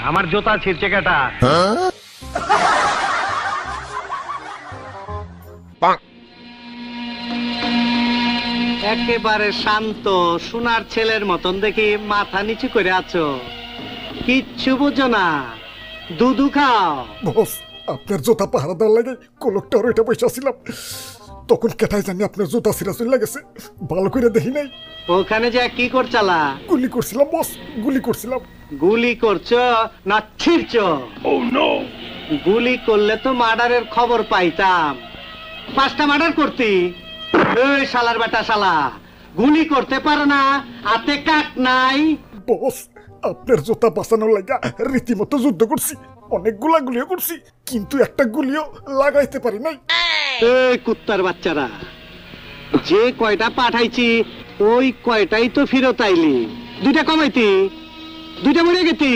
আমার জুতা ছিঁড়ছে কেটা? একেবারে শান্ত সোনার ছেলের মতন দেখি মাথা নিচু করে আছো, কিচ্ছু বুঝো না, দুধু খাও। বস, আপনার জুতা পাহারা দেওয়ার লাগে কলকটার ওইটা বসে ছিলাম, তখন কেটাই জানি আপনার জুতা ছিঁড়া চলে গেছে, ভালো করে দেখি নাই। ওখানে যে কি করছালা? গুলি করছিলাম বস, গুলি করছিলাম। গুলি করছো না ছিড়ছো? গুলি করলে তো মার্ডারের খবর পাইতাম, 5টা মার্ডার করতি। এই শালার বেটা শালা, গুলি করতে পারো না, হাতে কাক নাই। বস, আপনার জুতা বাঁচানোর লাগা রীতিমতো যুদ্ধ করছি, অনেকগুলা গুলিও করছি, কিন্তু একটা গুলিও লাগাইতে পারি নাই। এই কুত্তার বাচ্চারা, যে কয়টা পাঠাইছি ওই কয়টাই তো ফেরত আইলি, 2টা কমাইতি, 2টা মরে গেতি।